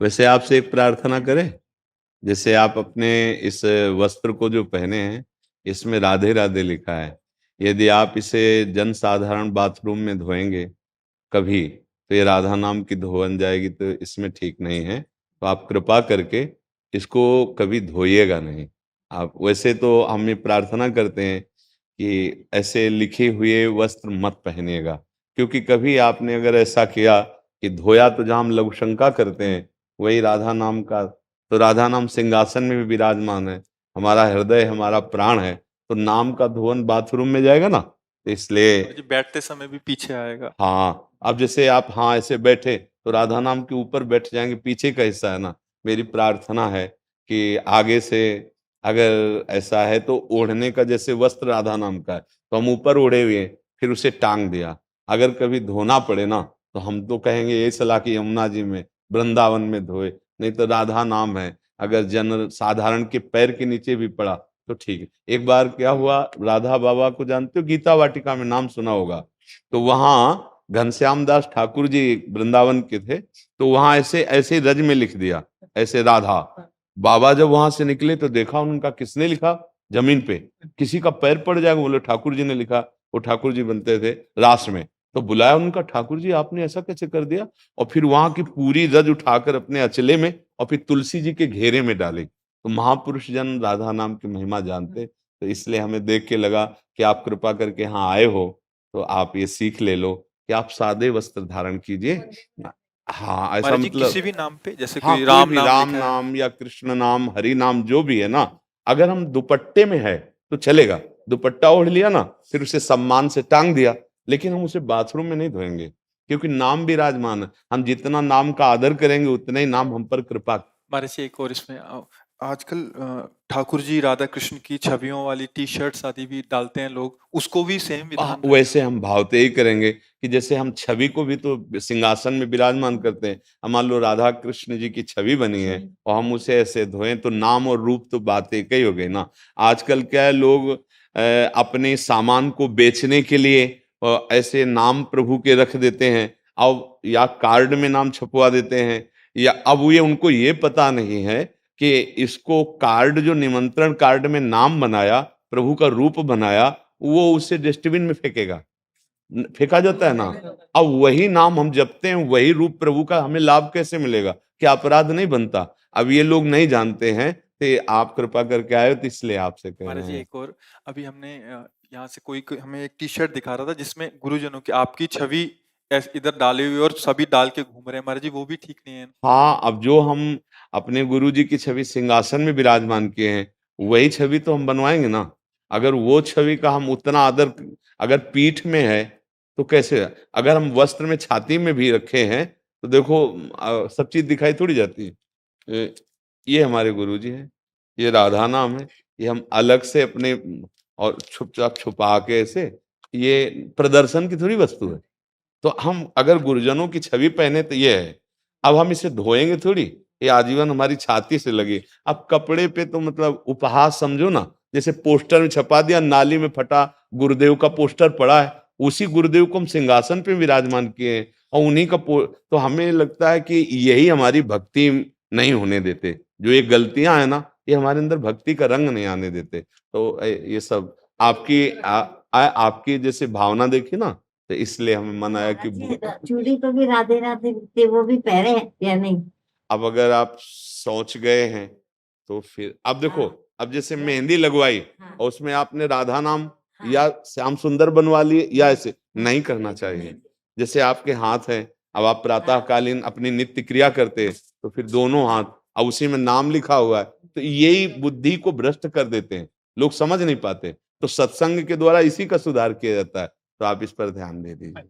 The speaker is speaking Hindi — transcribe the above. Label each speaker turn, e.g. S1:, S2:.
S1: वैसे आपसे एक प्रार्थना करें? जैसे आप अपने इस वस्त्र को जो पहने हैं, इसमें राधे राधे लिखा है। यदि आप इसे जनसाधारण बाथरूम में धोएंगे कभी, तो ये राधा नाम की धोवन जाएगी, तो इसमें ठीक नहीं है। तो आप कृपा करके इसको कभी धोइएगा नहीं। आप वैसे तो हम ये प्रार्थना करते हैं कि ऐसे लिखे हुए वस्त्र मत पहनिएगा, क्योंकि कभी आपने अगर ऐसा किया कि धोया, तो जहाँ हम लघु शंका करते हैं वही राधा नाम का, तो राधा नाम सिंहासन में भी विराजमान है, हमारा हृदय हमारा प्राण है, तो नाम का धोवन बाथरूम में जाएगा ना, तो इसलिए
S2: जी, बैठते समय भी पीछे आएगा।
S1: हाँ। अब जैसे आप हाँ ऐसे बैठे तो राधा नाम के ऊपर बैठ जाएंगे, पीछे का हिस्सा है ना। मेरी प्रार्थना है कि आगे से अगर ऐसा है तो ओढ़ने का, जैसे वस्त्र राधा नाम का है तो हम ऊपर ओढ़े हुए हैं, फिर उसे टांग दिया। अगर कभी धोना पड़े ना, तो हम तो कहेंगे ये सलाह कि यमुना जी में, वृंदावन में धोए, नहीं तो राधा नाम है, अगर जन साधारण के पैर के नीचे भी पड़ा तो ठीक है। एक बार क्या हुआ, राधा बाबा को जानते हो, गीता वाटिका में नाम सुना होगा, तो वहां घनश्याम दास ठाकुर जी वृंदावन के थे, तो वहां ऐसे ऐसे रज में लिख दिया, ऐसे राधा। बाबा जब वहां से निकले तो देखा उनका, किसने लिखा, जमीन पे, किसी का पैर पड़ जाएगा, बोले ठाकुर जी ने लिखा। वो ठाकुर जी बनते थे रास में, तो बुलाया उनका, ठाकुर जी आपने ऐसा कैसे कर दिया। और फिर वहां की पूरी रज उठाकर अपने अचले में और फिर तुलसी जी के घेरे में डाली। तो महापुरुष जन राधा नाम की महिमा जानते, तो इसलिए हमें देख के लगा कि आप कृपा करके यहाँ आए हो, तो आप ये सीख ले लो कि आप सादे वस्त्र धारण कीजिए। हाँ, ऐसा
S2: महाराज जी
S1: मतलब
S2: किसी भी नाम पे, जैसे
S1: हाँ,
S2: कोई
S1: कोई
S2: राम
S1: भी
S2: नाम
S1: राम
S2: लिखा है।
S1: नाम या कृष्ण नाम, हरि नाम, जो भी है ना, अगर हम दुपट्टे में है तो चलेगा। दुपट्टा ओढ़ लिया ना, फिर उसे सम्मान से टांग दिया, लेकिन हम उसे बाथरूम में नहीं धोएंगे, क्योंकि नाम विराजमान है। हम जितना नाम का आदर करेंगे उतना ही नाम हम पर कृपा।
S2: महाराज जी एक और इसमें आजकल ठाकुर जी राधा कृष्ण की छवियों वाली टी शर्ट्स आदि भी डालते हैं लोग, उसको भी सेम विधान रहेगा?
S1: वैसे हम भावते ही करेंगे कि जैसे हम छवि को भी तो सिंहासन में विराजमान करते हैं। अब मान लो राधा कृष्ण जी की छवि बनी है और हम उसे ऐसे धोएं, तो नाम और रूप तो बात एक ही हो गई ना। आजकल क्या है, लोग अपने सामान को बेचने के लिए ऐसे नाम प्रभु के रख देते हैं, अब या कार्ड में नाम छपवा देते हैं, या अब ये उनको ये पता नहीं है कि इसको कार्ड, जो निमंत्रण कार्ड में नाम बनाया, प्रभु का रूप बनाया, वो उसे डस्टबिन में फेंकेगा, फेंका जाता है ना। अब वही नाम हम जपते हैं, वही रूप प्रभु का, हमें लाभ कैसे मिलेगा, क्या अपराध नहीं बनता। अब ये लोग नहीं जानते हैं, तो आप कृपा करके आए हो, तो इसलिए आपसे कह
S2: महाराज
S1: रहे
S2: जी
S1: हैं।
S2: एक और, अभी हमने यहाँ से कोई हमें एक टी शर्ट दिखा रहा था जिसमें गुरुजनों की आपकी छवि इधर डाली हुई और सभी डाल के घूम रहे हैं, महाराज जी वो भी ठीक नहीं है।
S1: हाँ, अब जो हम अपने गुरु जी की छवि सिंहासन में विराजमान किए हैं, वही छवि तो हम बनवाएंगे ना। अगर वो छवि का हम उतना आदर, अगर पीठ में है तो कैसे, अगर हम वस्त्र में छाती में भी रखे हैं, तो देखो सब चीज दिखाई थोड़ी जाती है। ए, ये हमारे गुरु जी हैं, ये राधा नाम है, ये हम अलग से अपने और छुपचाप छुपा के ऐसे, ये प्रदर्शन की थोड़ी वस्तु है। तो हम अगर गुरुजनों की छवि पहने तो ये है। अब हम इसे धोएंगे थोड़ी, ये आजीवन हमारी छाती से लगी। अब कपड़े पे तो मतलब उपहास समझो ना, जैसे पोस्टर में छपा दिया, नाली में फटा गुरुदेव का पोस्टर पड़ा है, उसी गुरुदेव को हम सिंहासन पे विराजमान किए हैं, और उन्हीं का तो हमें लगता है कि यही हमारी भक्ति नहीं होने देते। जो ये गलतियां है ना, ये हमारे अंदर भक्ति का रंग नहीं आने देते। तो ये सब आपकी आपकी जैसे भावना देखी ना, तो इसलिए हमें मन आया कि
S3: चूड़ी तो भी राधे राधे लिखते, वो भी पहने हैं या नहीं?
S1: अब अगर आप सोच गए हैं तो फिर अब देखो, अब जैसे मेहंदी लगवाई और उसमें आपने राधा नाम या श्याम सुंदर बनवा लिए, या ऐसे नहीं करना चाहिए। जैसे आपके हाथ हैं, अब आप प्रातःकालीन अपनी नित्य क्रिया करते हैं, तो फिर दोनों हाथ, अब उसी में नाम लिखा हुआ है, तो यही बुद्धि को भ्रष्ट कर देते हैं, लोग समझ नहीं पाते। तो सत्संग के द्वारा इसी का सुधार किया जाता है, तो आप इस पर ध्यान दे दीजिए।